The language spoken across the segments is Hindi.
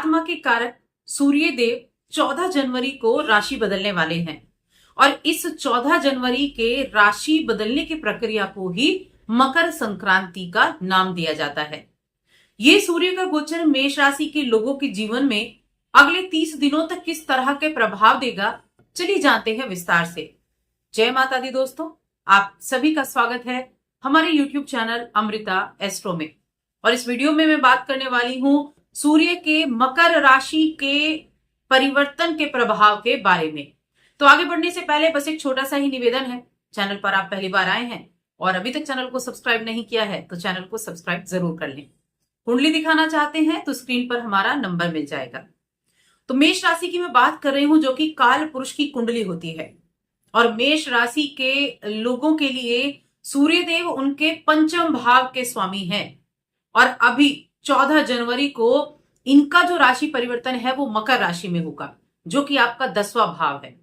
आत्मा के कारक सूर्य देव 14 जनवरी को राशि बदलने वाले हैं और इस 14 जनवरी के राशि बदलने की प्रक्रिया को ही मकर संक्रांति का नाम दिया जाता है। ये सूर्य का गोचर मेष राशि के लोगों के जीवन में अगले 30 दिनों तक किस तरह के प्रभाव देगा, चलिए जानते हैं विस्तार से। जय माता दी दोस्तों, आप सभी का स्वागत है हमारे YouTube चैनल अमृता एस्ट्रो में। और इस वीडियो में मैं बात करने वाली हूं सूर्य के मकर राशि के परिवर्तन के प्रभाव के बारे में। तो आगे बढ़ने से पहले बस एक छोटा सा ही निवेदन है, चैनल पर आप पहली बार आए हैं और अभी तक चैनल को सब्सक्राइब नहीं किया है तो चैनल को सब्सक्राइब जरूर कर लें। कुंडली दिखाना चाहते हैं तो स्क्रीन पर हमारा नंबर मिल जाएगा। तो मेष राशि की मैं बात कर रही हूं जो कि काल पुरुष की कुंडली होती है और मेष राशि के लोगों के लिए सूर्य देव उनके पंचम भाव के स्वामी हैं और अभी 14 जनवरी को इनका जो राशि परिवर्तन है वो मकर राशि में होगा, जो कि आपका 10वां भाव है।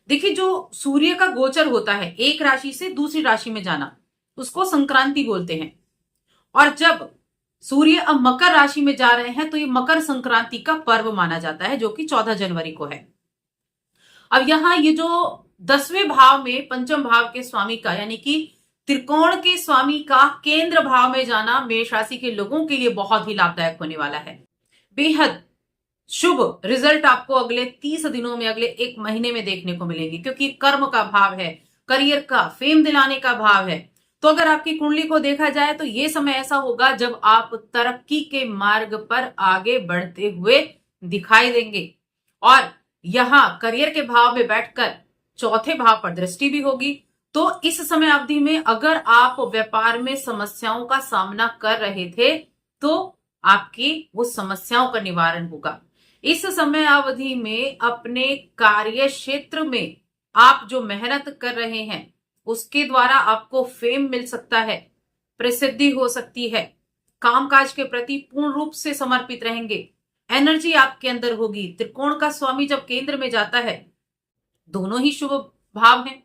देखिए, जो सूर्य का गोचर होता है एक राशि से दूसरी राशि में जाना, उसको संक्रांति बोलते हैं। और जब सूर्य अब मकर राशि में जा रहे हैं तो ये मकर संक्रांति का पर्व माना जाता है, जो कि 14 जनवरी को है। अब यहां ये जो 10वें भाव में पंचम भाव के स्वामी का, यानी कि त्रिकोण के स्वामी का केंद्र भाव में जाना मेष राशि के लोगों के लिए बहुत ही लाभदायक होने वाला है। बेहद शुभ रिजल्ट आपको अगले 30 दिनों में, अगले एक महीने में देखने को मिलेंगे, क्योंकि कर्म का भाव है, करियर का, फेम दिलाने का भाव है। तो अगर आपकी कुंडली को देखा जाए तो ये समय ऐसा होगा जब आप तरक्की के मार्ग पर आगे बढ़ते हुए दिखाई देंगे। और यहां करियर के भाव में बैठकर चौथे भाव पर दृष्टि भी होगी। तो इस समय अवधि में अगर आप व्यापार में समस्याओं का सामना कर रहे थे तो आपकी वो समस्याओं का निवारण होगा। इस समय अवधि में अपने कार्य क्षेत्र में आप जो मेहनत कर रहे हैं उसके द्वारा आपको फेम मिल सकता है, प्रसिद्धि हो सकती है, कामकाज के प्रति पूर्ण रूप से समर्पित रहेंगे, एनर्जी आपके अंदर होगी। त्रिकोण का स्वामी जब केंद्र में जाता है, दोनों ही शुभ भाव हैं,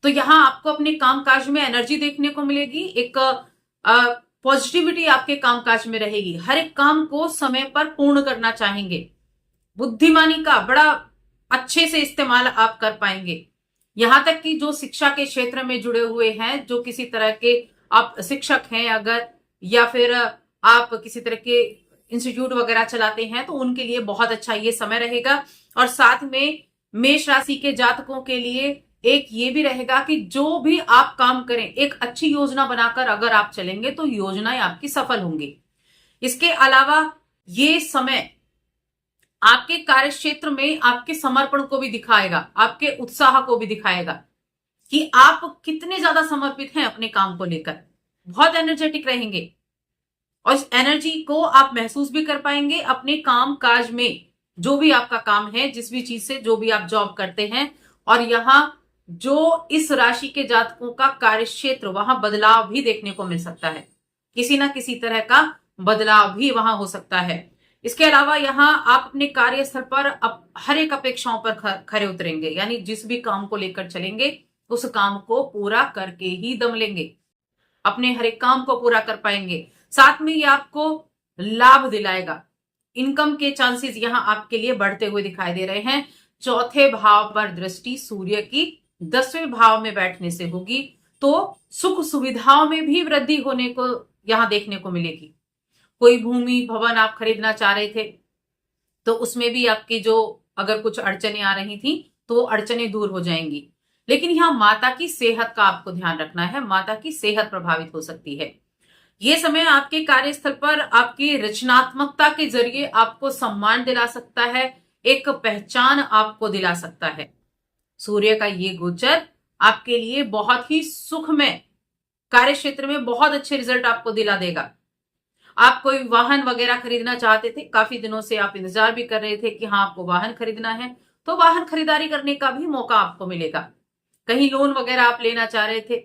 तो यहां आपको अपने कामकाज में एनर्जी देखने को मिलेगी, एक पॉजिटिविटी आपके कामकाज में रहेगी। हर एक काम को समय पर पूर्ण करना चाहेंगे, बुद्धिमानी का बड़ा अच्छे से इस्तेमाल आप कर पाएंगे। यहां तक कि जो शिक्षा के क्षेत्र में जुड़े हुए हैं, जो किसी तरह के आप शिक्षक हैं अगर, या फिर आप किसी तरह के इंस्टीट्यूट वगैरह चलाते हैं, तो उनके लिए बहुत अच्छा ये समय रहेगा। और साथ में मेष राशि के जातकों के लिए एक ये भी रहेगा कि जो भी आप काम करें, एक अच्छी योजना बनाकर अगर आप चलेंगे तो योजनाएं आपकी सफल होंगी। इसके अलावा ये समय आपके कार्य क्षेत्र में आपके समर्पण को भी दिखाएगा, आपके उत्साह को भी दिखाएगा कि आप कितने ज्यादा समर्पित हैं अपने काम को लेकर। बहुत एनर्जेटिक रहेंगे और इस एनर्जी को आप महसूस भी कर पाएंगे अपने काम काज में, जो भी आपका काम है, जिस भी चीज से जो भी आप जॉब करते हैं। और यहां जो इस राशि के जातकों का कार्य क्षेत्र, वहां बदलाव भी देखने को मिल सकता है, किसी ना किसी तरह का बदलाव भी वहां हो सकता है। इसके अलावा यहाँ आप अपने कार्यस्थल पर हर एक अपेक्षाओं पर खरे उतरेंगे, यानी जिस भी काम को लेकर चलेंगे उस काम को पूरा करके ही दम लेंगे, अपने हर एक काम को पूरा कर पाएंगे। साथ में ये आपको लाभ दिलाएगा, इनकम के चांसेस यहाँ आपके लिए बढ़ते हुए दिखाई दे रहे हैं। चौथे भाव पर दृष्टि सूर्य की 10वें भाव में बैठने से होगी, तो सुख सुविधाओं में भी वृद्धि होने को यहां देखने को मिलेगी। कोई भूमि भवन आप खरीदना चाह रहे थे तो उसमें भी आपकी जो अगर कुछ अड़चने आ रही थी तो वो अड़चने दूर हो जाएंगी। लेकिन यहाँ माता की सेहत का आपको ध्यान रखना है, माता की सेहत प्रभावित हो सकती है। ये समय आपके कार्यस्थल पर आपकी रचनात्मकता के जरिए आपको सम्मान दिला सकता है, एक पहचान आपको दिला सकता है। सूर्य का ये गोचर आपके लिए बहुत ही सुखमय, कार्य क्षेत्र में बहुत अच्छे रिजल्ट आपको दिला देगा। आप कोई वाहन वगैरह खरीदना चाहते थे, काफी दिनों से आप इंतजार भी कर रहे थे कि हाँ आपको वाहन खरीदना है, तो वाहन खरीदारी करने का भी मौका आपको मिलेगा। कहीं लोन वगैरह आप लेना चाह रहे थे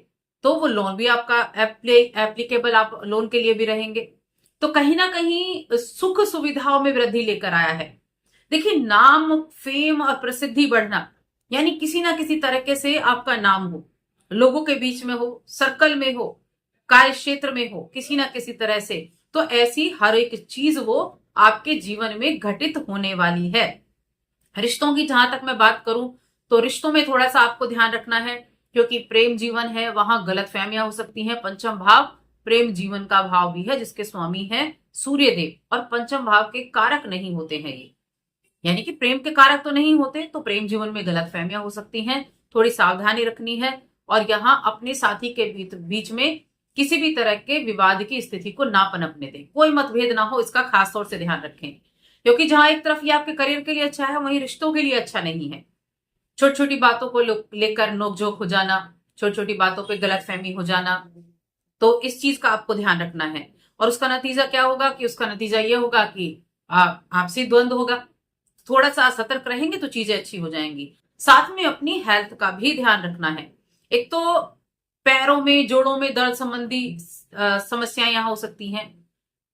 तो वो लोन भी आपका एप्लीकेबल, आप लोन के लिए भी रहेंगे। तो कहीं ना कहीं सुख सुविधाओं में वृद्धि लेकर आया है। देखिए, नाम, फेम और प्रसिद्धि बढ़ना, यानी किसी ना किसी तरीके से आपका नाम हो, लोगों के बीच में हो, सर्कल में हो, कार्य क्षेत्र में हो, किसी ना किसी तरह से, तो ऐसी हर एक चीज वो आपके जीवन में घटित होने वाली है। रिश्तों की जहां तक मैं बात करूं तो रिश्तों में थोड़ा सा आपको ध्यान रखना है, क्योंकि प्रेम जीवन है, वहां गलतफहमियां हो सकती हैं। पंचम भाव प्रेम जीवन का भाव भी है, जिसके स्वामी है सूर्य देव, और पंचम भाव के कारक नहीं होते हैं ये, यानी कि प्रेम के कारक तो नहीं होते, तो प्रेम जीवन में गलतफहमियां हो सकती हैं। थोड़ी सावधानी रखनी है, और यहाँ अपने साथी के बीच में किसी भी तरह के विवाद की स्थिति को ना पनपने दें, कोई मतभेद ना हो, इसका खास तौर से ध्यान रखें। क्योंकि जहां एक तरफ ये आपके करियर के लिए अच्छा है, वहीं रिश्तों के लिए अच्छा नहीं है। छोटी छोटी बातों को लेकर नोकझोंक हो जाना, छोटी छोटी बातों पे गलतफहमी हो जाना, तो इस चीज का आपको ध्यान रखना है। और उसका नतीजा क्या होगा कि उसका नतीजा ये होगा कि आपसी द्वंद्व होगा। थोड़ा सा सतर्क रहेंगे तो चीजें अच्छी हो जाएंगी। साथ में अपनी हेल्थ का भी ध्यान रखना है। एक तो पैरों में, जोड़ों में दर्द संबंधी समस्याएं यहां हो सकती हैं,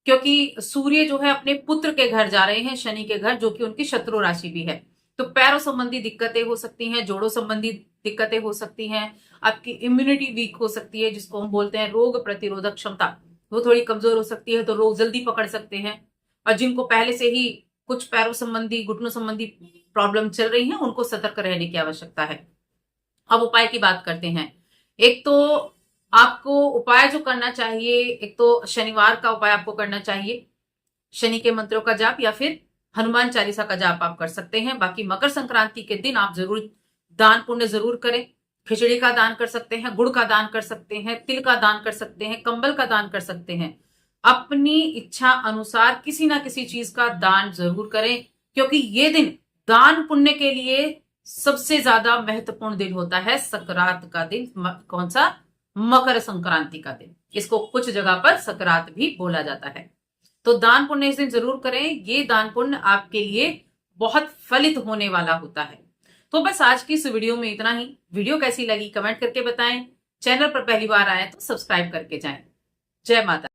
क्योंकि सूर्य जो है अपने पुत्र के घर जा रहे हैं, शनि के घर, जो कि उनकी शत्रु राशि भी है। तो पैरों संबंधी दिक्कतें हो सकती हैं, जोड़ों संबंधी दिक्कतें हो सकती हैं, आपकी इम्यूनिटी वीक हो सकती है, जिसको हम बोलते हैं रोग प्रतिरोधक क्षमता, वो थोड़ी कमजोर हो सकती है, तो रोग जल्दी पकड़ सकते हैं। और जिनको पहले से ही कुछ पैरों संबंधी, घुटनों संबंधी प्रॉब्लम चल रही है, उनको सतर्क रहने की आवश्यकता है। अब उपाय की बात करते हैं। एक तो आपको उपाय जो करना चाहिए, एक तो शनिवार का उपाय आपको करना चाहिए, शनि के मंत्रों का जाप या फिर हनुमान चालीसा का जाप आप कर सकते हैं। बाकी मकर संक्रांति के दिन आप जरूर दान पुण्य जरूर करें। खिचड़ी का दान कर सकते हैं, गुड़ का दान कर सकते हैं, तिल का दान कर सकते हैं, कंबल का दान कर सकते हैं। अपनी इच्छा अनुसार किसी ना किसी चीज का दान जरूर करें, क्योंकि ये दिन दान पुण्य के लिए सबसे ज्यादा महत्वपूर्ण दिन होता है। सकरात का दिन, कौन सा? मकर संक्रांति का दिन। इसको कुछ जगह पर सकरात भी बोला जाता है। तो दान पुण्य इस दिन जरूर करें। ये दान पुण्य आपके लिए बहुत फलित होने वाला होता है। तो बस आज की इस वीडियो में इतना ही। वीडियो कैसी लगी कमेंट करके बताएं। चैनल पर पहली बार आए तो सब्सक्राइब करके जाएं। जय माता।